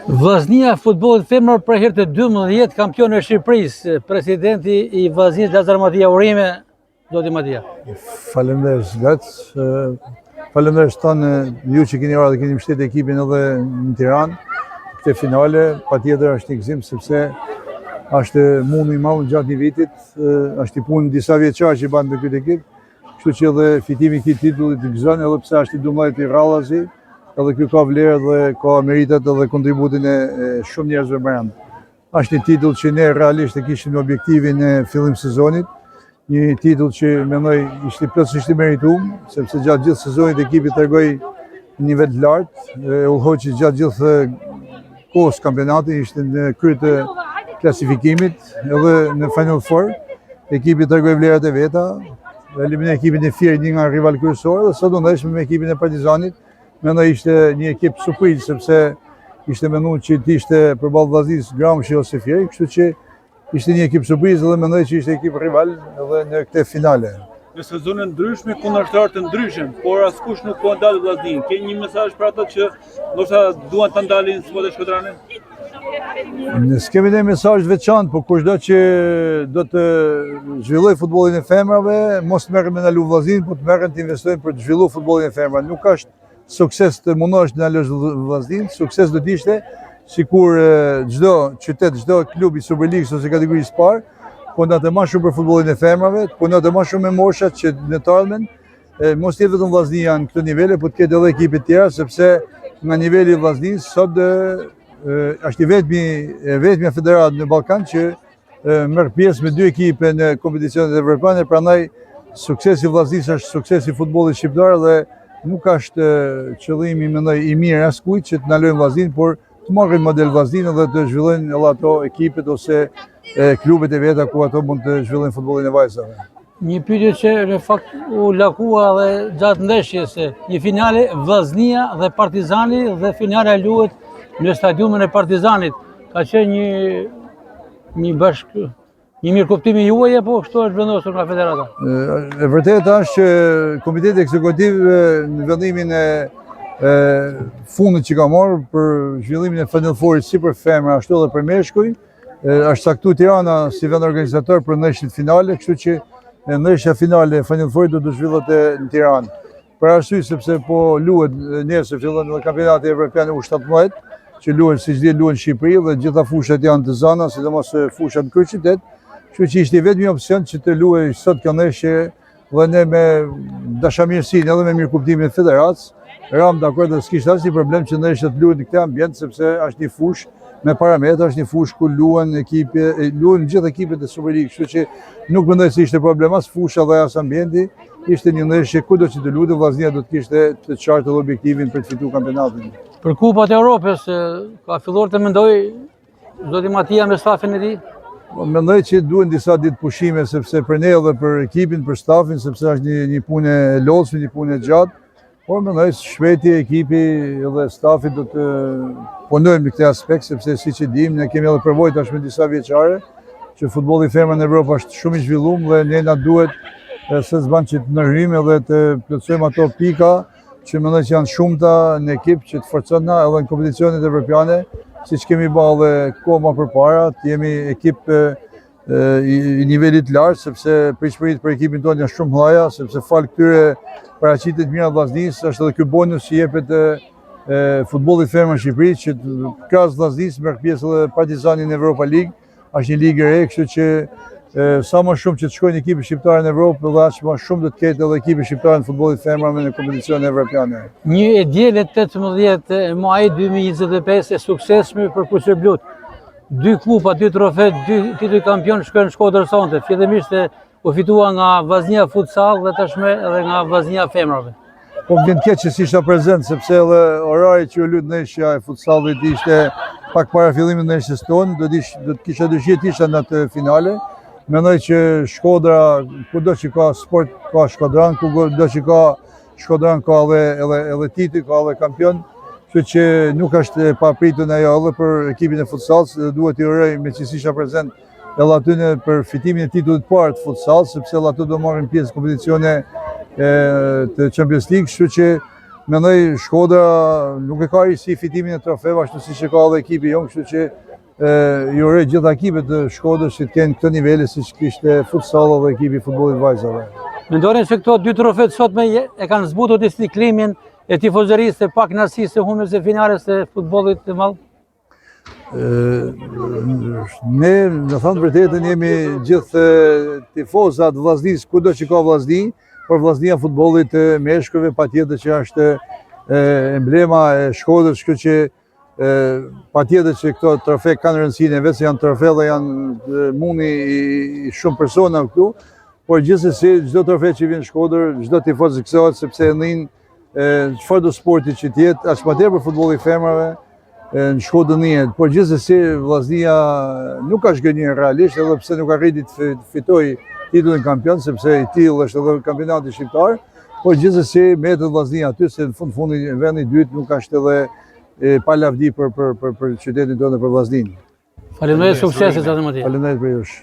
Vllaznia futbollit femër për herë të 12 kampion e Shqipërisë, presidenti i Vllaznisë Lazar Matia Urime, zoti Matia. Faleminderit Zlat. Faleminderit tonë ju që keni ardhur dhe keni mbështetur ekipin edhe në Tiranë. Këtë finale patjetër është një gëzim sepse është mundu i madh gjatë një vitit, është i punë disa vjeçar që bën me këtë ekip. Kështu që edhe fitimi i këtij titulli të gëzon edhe pse është i 12 i rradhazi. Edhe kjo ka vlerë dhe ka meritet edhe kontributin e shumë njerëzve brenda. Është një titull që ne realisht e kishim në objektivin e fillim sezonit, një titull që mendoj ishte plotësisht i merituar, sepse gjatë gjithë sezonit ekipi tregoi një nivel të lartë, e udhëhoi që gjatë gjithë kohës kampionatit ishte në krye të klasifikimit, edhe në Final Four, ekipi tregoi vlerat e veta, eliminoi ekipin e Fier, një nga rival kryesorë, dhe sot do ndeshme me ekipin e Partizanit. Mendoj ishte një ekip surprizë sepse ishte menduar që të ishte përballë Vllaznisë Gramshi ose Fieri, kështu që ishte një ekip surprizë dhe mendoj që ishte ekip rival edhe në këtë finale. Në sezone ndryshme kundërshtar të ndryshëm, por askush nuk po ndal Vllaznin. Ke një mesazh për ata që ndoshta duan ta ndalin Sportin Shkodranën? Ne s'kemi një mesazh veçantë, por kushdo që do të zhvilloj futbollin e femrave, mos merren me ndalu Vllaznin, por të merren të investojnë për të zhvilluar futbollin e femrave. Nuk është sukses të mundosh të ndalosh Vllaznin, sukses do të ishte sikur çdo qytet, çdo klub i Superligës ose kategorisë parë, po ndatë më shumë për futbollin e femrave, po ndatë më shumë me moshat që në të ardhmen mos jetë vetëm Vllaznia në këtë nivele, po të ketë edhe ekipe të tjera, sepse nga niveli i Vllaznisë sot është i vetmi federatë në Ballkan që merr pjesë me 2 ekipe në kompeticionet evropiane, prandaj suksesi i Vllaznisë është suksesi i futbollit shqiptar dhe nuk është qëllimi mendoj i mirë askujt që të ndalojnë Vllaznin, por të marrin model Vllaznin dhe të zhvillojnë edhe ato ekipet ose klubet e veta ku ato mund të zhvillojnë futbollin e vajzave. Një pyetje që në fakt u lakua dhe gjatë ndeshjes, një finale Vllaznia dhe Partizani dhe finala luhet në stadiumin e Partizanit. Ka qenë një mirëkuptimi juaj apo kështu është vendosur nga federata? E vërtetë është që Komiteti Ekzekutiv në vendimin e fundit që ka marrë për zhvillimin e Final Fourit si për femra ashtu edhe për meshkuj, është caktuar Tirana si vend organizator për ndeshjet finale, kështu që ndeshja finale e Final Fourit do të zhvillohet në Tiranë. Për arsye sepse po luhet nesër fillon edhe kampionati evropian U17, që luhen siç dhe luhen në Shqipëri dhe gjitha fushat janë të zana, sidomos fushat në kryeqytet. Kështu që ishte vetëm një opsion që të luhej sot kjo ndeshje dhe ne me dashamirësinë edhe me mirëkuptimin e federatës ram dakord dhe s'kishte asnjë problem që ndeshja të luhet në këtë ambient sepse është një fushë me parametra, është një fushë ku luhen gjithë ekipet e Superligës, kështu që nuk mendoj se ishte problem as fusha dhe as ambienti. Ishte një ndeshje kudo që të luhej, Vllaznia do të kishte të qartë edhe objektivin për të fituar kampionatin. Për Kupat e Europës ka filluar të mendoj zoti Matia me stafin e tij? Mendoj që duhen disa ditë pushime sepse për ne dhe për ekipin, për stafin, sepse është një punë e lodhshme, një punë e gjatë. Por mendoj se shpejti ekipi edhe stafi do të punojnë në këtë aspekt, sepse siç e dimë, ne kemi edhe përvojë tashmë disa vjeçare që futbolli femër në Evropë është shumë i zhvilluar dhe ne na duhet se s'ban që të ndërhyjmë edhe të plotësojmë ato pika që mendoj që janë shumëta në ekip që të forcojnë edhe në kompeticionet evropiane, siç kemi ballë kohë më përpara, të jemi ekip i nivelit lartë, sepse pritshmëritë për ekipin tonë janë shumë mëdha, sepse fal këtyre paraqitjeve të mira Vllaznisë është edhe ky bonus që jepet futbollit femër në Shqipëri, që krahas Vllaznisë merr pjesë edhe Partizani në Europa League, është një ligë e re, kështu që sa më shumë që të shkojnë ekipet shqiptare në Evropë dhe aq më shumë do të ketë edhe ekipet shqiptare në futbollin femër në kompeticionet evropiane. Një e diele 18 maj 2025 e suksesshme për Kuqerblut. 2 kupa, 2 trofe, 2 titull kampion shkojnë në Shkodër sonte. Fillimisht u fitua nga Vllaznia Futsal dhe tashmë edhe nga Vllaznia Femrave. Po vjen keq që s'isha prezant sepse edhe orari që u lut ndeshja e futsallit ishte pak para fillimit të ndeshjes tonë, do të kisha dëshirë të isha në atë finale. Mendoj që Shkodra, kudo që ka sport, ka Shkodran, kudo që ka Shkodran ka edhe titull, ka edhe kampion. Kështu që nuk është pa pritur ajo edhe për ekipin e futsallit, duhet t'i uroj me që isha prezant edhe aty për fitimin e titullit parë të futsallit, sepse edhe aty do marrin pjesë në kompeticione të Champions League, kështu që Mendoj Shkodra nuk e ka si fitimin e trofeve ashtu siç e ka edhe ekipi jonë, kështu që ju uroj gjitha ekipet të Shkodrës që të kenë këtë nivele siç kishte futsal dhe ekipi futbollit vajzave. Mendonin se këto dy trofet sotme e kanë zbutur disi klimin e tifozërisë e pak narësisë e humbjes së finales të futbollit të madh? Ne, në thënë vërtetën, jemi gjithë tifozat vllaznisë, kudo që ka vllazni, por vllaznia e futbollit të meshkujve patjetër që është emblema e Shkodrës, kështu që patjetër që këto trofe kanë rëndësinë, vetë se janë trofe dhe janë mundi i shumë persona këtu, por gjithsesi çdo trofe që vjen në Shkodër, çdo tifoz gëzohet sepse ndin çfarë do sporti që të jetë, as patjetër për futbollin e femrave në Shkodër njihet, por gjithsesi vllaznia nuk ka zgënjur realisht, edhe pse nuk arriti të fitojë titullin kampion, sepse i tillë është edhe kampionati shqiptar, por gjithsesi mbetet vllaznia aty se në fundi vendi i dytë nuk është edhe pa lavdi për qytetin tonë, për vllazninë. Faleminderit, suksese zotëri Matias. Faleminderit për jush.